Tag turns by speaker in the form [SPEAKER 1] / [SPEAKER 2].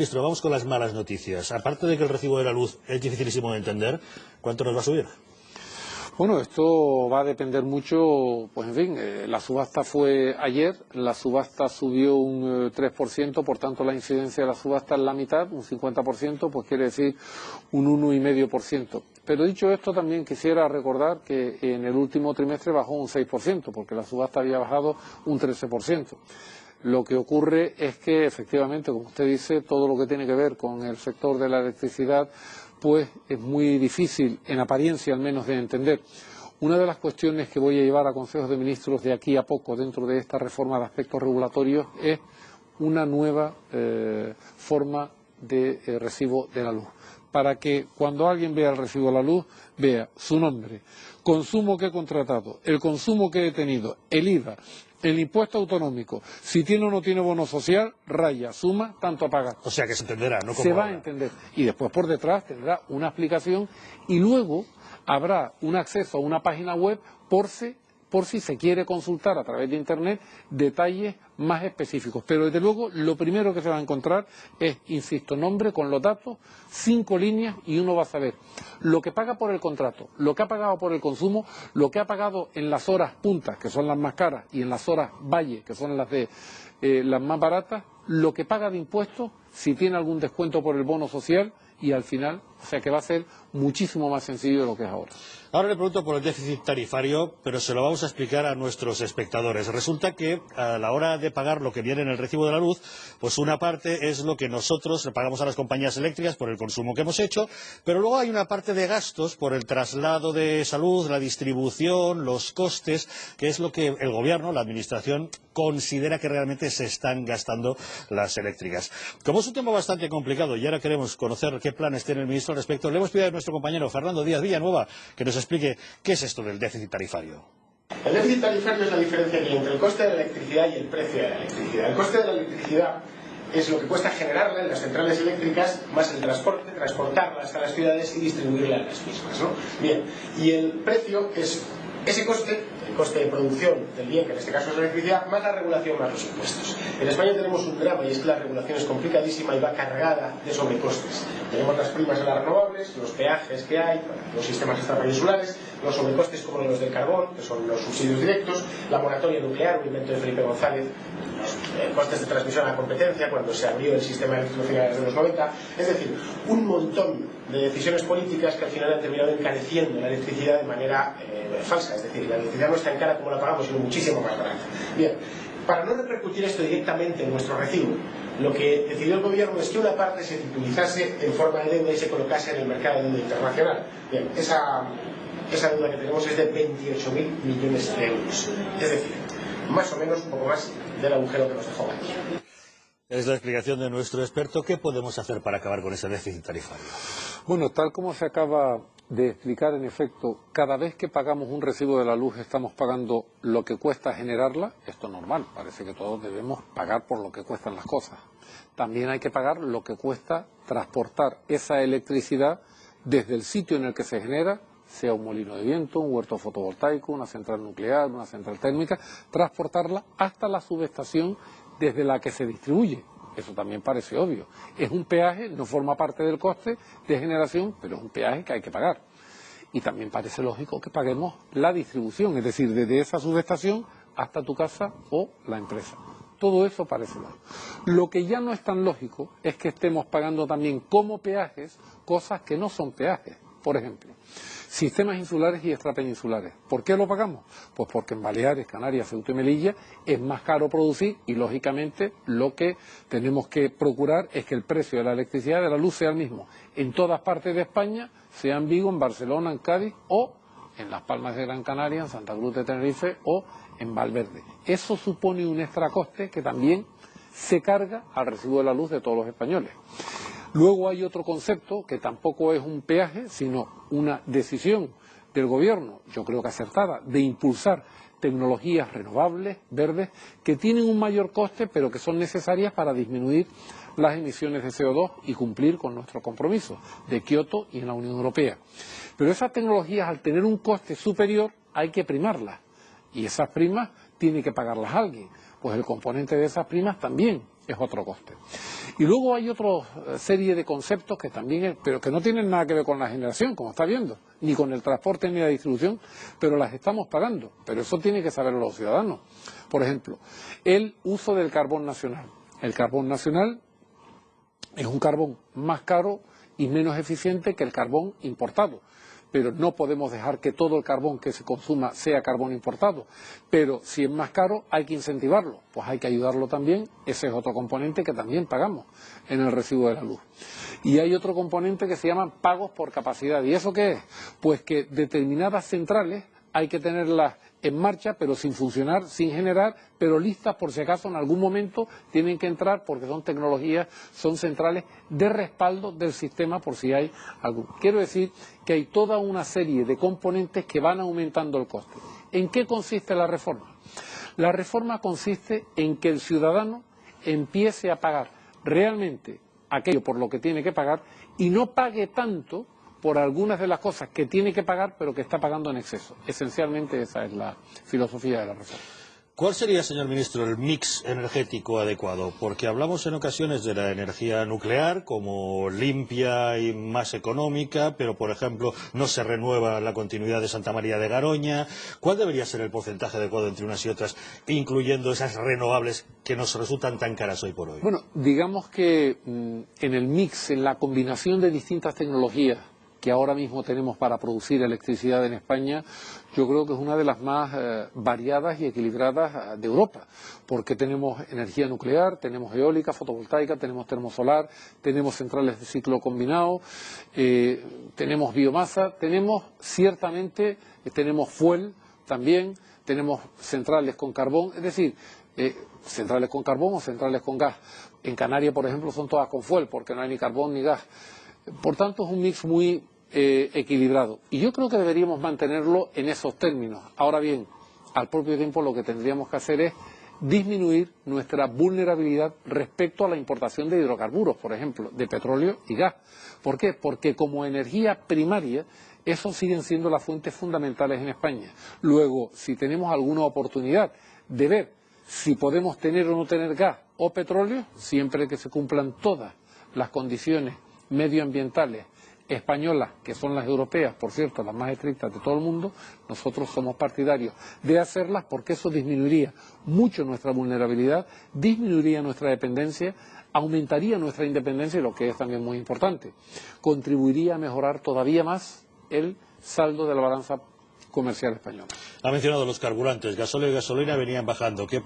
[SPEAKER 1] Ministro, vamos con las malas noticias. Aparte de que el recibo de la luz es dificilísimo de entender, ¿cuánto nos va a subir?
[SPEAKER 2] Bueno, esto va a depender mucho, pues en fin, la subasta fue ayer, la subasta subió un 3%, por tanto la incidencia de la subasta es la mitad, un 50%, pues quiere decir un 1,5%. Pero dicho esto, también quisiera recordar que en el último trimestre bajó un 6%, porque la subasta había bajado un 13%. Lo que ocurre es que, efectivamente, como usted dice, todo lo que tiene que ver con el sector de la electricidad pues es muy difícil, en apariencia al menos, de entender. Una de las cuestiones que voy a llevar a Consejos de Ministros de aquí a poco dentro de esta reforma de aspectos regulatorios es una nueva forma de recibo de la luz, para que cuando alguien vea el recibo de la luz, vea su nombre, consumo que he contratado, el consumo que he tenido, el IVA, el impuesto autonómico, si tiene o no tiene bono social, raya, suma, tanto a pagar.
[SPEAKER 1] O sea que se entenderá, ¿no?
[SPEAKER 2] Se va a entender. Y después por detrás tendrá una explicación y luego habrá un acceso a una página web por si se quiere consultar a través de Internet detalles más específicos. Pero desde luego lo primero que se va a encontrar es, insisto, nombre con los datos, 5 líneas y uno va a saber lo que paga por el contrato, lo que ha pagado por el consumo, lo que ha pagado en las horas puntas, que son las más caras, y en las horas valle, que son las más baratas, lo que paga de impuestos, si tiene algún descuento por el bono social, y al final, o sea que va a ser muchísimo más sencillo de lo que es ahora.
[SPEAKER 1] Ahora le pregunto por el déficit tarifario, pero se lo vamos a explicar a nuestros espectadores. Resulta que a la hora de pagar lo que viene en el recibo de la luz, pues una parte es lo que nosotros le pagamos a las compañías eléctricas por el consumo que hemos hecho, pero luego hay una parte de gastos por el traslado de salud, la distribución, los costes, que es lo que el gobierno, la administración, considera que realmente se están gastando las eléctricas. Como es un tema bastante complicado y ahora queremos conocer qué planes tiene el ministro al respecto, le hemos pedido a nuestro compañero Fernando Díaz Villanueva que nos explique qué es esto del déficit tarifario.
[SPEAKER 3] El déficit tarifario es la diferencia que hay entre el coste de la electricidad y el precio de la electricidad. El coste de la electricidad es lo que cuesta generarla en las centrales eléctricas, más el transporte, transportarla hasta las ciudades y distribuirla en las mismas, ¿no? Bien, y el precio es ese coste, el coste de producción del bien, que en este caso es la electricidad, más la regulación más los impuestos. En España tenemos un drama y es que la regulación es complicadísima y va cargada de sobrecostes. Tenemos las primas de las renovables, los peajes que hay, los sistemas extrapeninsulares, los sobrecostes como los del carbón, que son los subsidios directos, la moratoria nuclear, un invento de Felipe González, los costes de transmisión a la competencia cuando se abrió el sistema eléctrico finales de los 90, es decir, un montón de decisiones políticas que al final han terminado encareciendo la electricidad de manera falsa, es decir, la electricidad no es tan cara como la pagamos, sino muchísimo más barata. Bien, para no repercutir esto directamente en nuestro recibo, lo que decidió el gobierno es que una parte se titulizase en forma de deuda y se colocase en el mercado de deuda internacional. Bien, esa deuda que tenemos es de 28.000 millones de euros, es decir, más o menos un poco más del agujero que nos dejó aquí.
[SPEAKER 1] Es la explicación de nuestro experto. ¿Qué podemos hacer para acabar con ese déficit tarifario?
[SPEAKER 2] Bueno, tal como se acaba de explicar, en efecto, cada vez que pagamos un recibo de la luz estamos pagando lo que cuesta generarla. Esto es normal, parece que todos debemos pagar por lo que cuestan las cosas. También hay que pagar lo que cuesta transportar esa electricidad desde el sitio en el que se genera, sea un molino de viento, un huerto fotovoltaico, una central nuclear, una central térmica, transportarla hasta la subestación desde la que se distribuye. Eso también parece obvio. Es un peaje, no forma parte del coste de generación, pero es un peaje que hay que pagar. Y también parece lógico que paguemos la distribución, es decir, desde esa subestación hasta tu casa o la empresa. Todo eso parece lógico. Lo que ya no es tan lógico es que estemos pagando también como peajes cosas que no son peajes. Por ejemplo, sistemas insulares y extrapeninsulares. ¿Por qué lo pagamos? Pues porque en Baleares, Canarias, Ceuta y Melilla es más caro producir y, lógicamente, lo que tenemos que procurar es que el precio de la electricidad, de la luz, sea el mismo en todas partes de España, sea en Vigo, en Barcelona, en Cádiz o en Las Palmas de Gran Canaria, en Santa Cruz de Tenerife o en Valverde. Eso supone un extra coste que también se carga al recibo de la luz de todos los españoles. Luego hay otro concepto que tampoco es un peaje, sino una decisión del gobierno, yo creo que acertada, de impulsar tecnologías renovables, verdes, que tienen un mayor coste, pero que son necesarias para disminuir las emisiones de CO2 y cumplir con nuestros compromisos de Kioto y en la Unión Europea. Pero esas tecnologías, al tener un coste superior, hay que primarlas. Y esas primas tiene que pagarlas alguien. Pues el componente de esas primas también es otro coste. Y luego hay otra serie de conceptos que también, pero que no tienen nada que ver con la generación, como está viendo, ni con el transporte ni la distribución, pero las estamos pagando. Pero eso tiene que saber los ciudadanos. Por ejemplo, el uso del carbón nacional. El carbón nacional es un carbón más caro y menos eficiente que el carbón importado. Pero no podemos dejar que todo el carbón que se consuma sea carbón importado. Pero si es más caro, hay que incentivarlo, pues hay que ayudarlo también. Ese es otro componente que también pagamos en el recibo de la luz. Y hay otro componente que se llaman pagos por capacidad. ¿Y eso qué es? Pues que determinadas centrales hay que tenerlas en marcha, pero sin funcionar, sin generar, pero listas por si acaso en algún momento tienen que entrar, porque son tecnologías, son centrales de respaldo del sistema por si hay algún. Quiero decir que hay toda una serie de componentes que van aumentando el coste. ¿En qué consiste la reforma? La reforma consiste en que el ciudadano empiece a pagar realmente aquello por lo que tiene que pagar y no pague tanto por algunas de las cosas que tiene que pagar, pero que está pagando en exceso. Esencialmente esa es la filosofía de la reforma.
[SPEAKER 1] ¿Cuál sería, señor ministro, el mix energético adecuado? Porque hablamos en ocasiones de la energía nuclear como limpia y más económica, pero, por ejemplo, no se renueva la continuidad de Santa María de Garoña. ¿Cuál debería ser el porcentaje adecuado entre unas y otras, incluyendo esas renovables que nos resultan tan caras hoy por hoy?
[SPEAKER 2] Bueno, digamos que en el mix, en la combinación de distintas tecnologías que ahora mismo tenemos para producir electricidad en España, yo creo que es una de las más variadas y equilibradas de Europa, porque tenemos energía nuclear, tenemos eólica, fotovoltaica, tenemos termosolar, tenemos centrales de ciclo combinado, tenemos biomasa, tenemos ciertamente, tenemos fuel también, tenemos centrales con carbón, es decir, centrales con carbón o centrales con gas. En Canarias, por ejemplo, son todas con fuel, porque no hay ni carbón ni gas. Por tanto, es un mix muy equilibrado. Y yo creo que deberíamos mantenerlo en esos términos. Ahora bien, al propio tiempo lo que tendríamos que hacer es disminuir nuestra vulnerabilidad respecto a la importación de hidrocarburos, por ejemplo, de petróleo y gas. ¿Por qué? Porque como energía primaria, esos siguen siendo las fuentes fundamentales en España. Luego, si tenemos alguna oportunidad de ver si podemos tener o no tener gas o petróleo, siempre que se cumplan todas las condiciones medioambientales españolas, que son las europeas, por cierto, las más estrictas de todo el mundo, nosotros somos partidarios de hacerlas porque eso disminuiría mucho nuestra vulnerabilidad, disminuiría nuestra dependencia, aumentaría nuestra independencia y, lo que es también muy importante, contribuiría a mejorar todavía más el saldo de la balanza comercial española.
[SPEAKER 1] Ha mencionado los carburantes, gasóleo y gasolina venían bajando. ¿Qué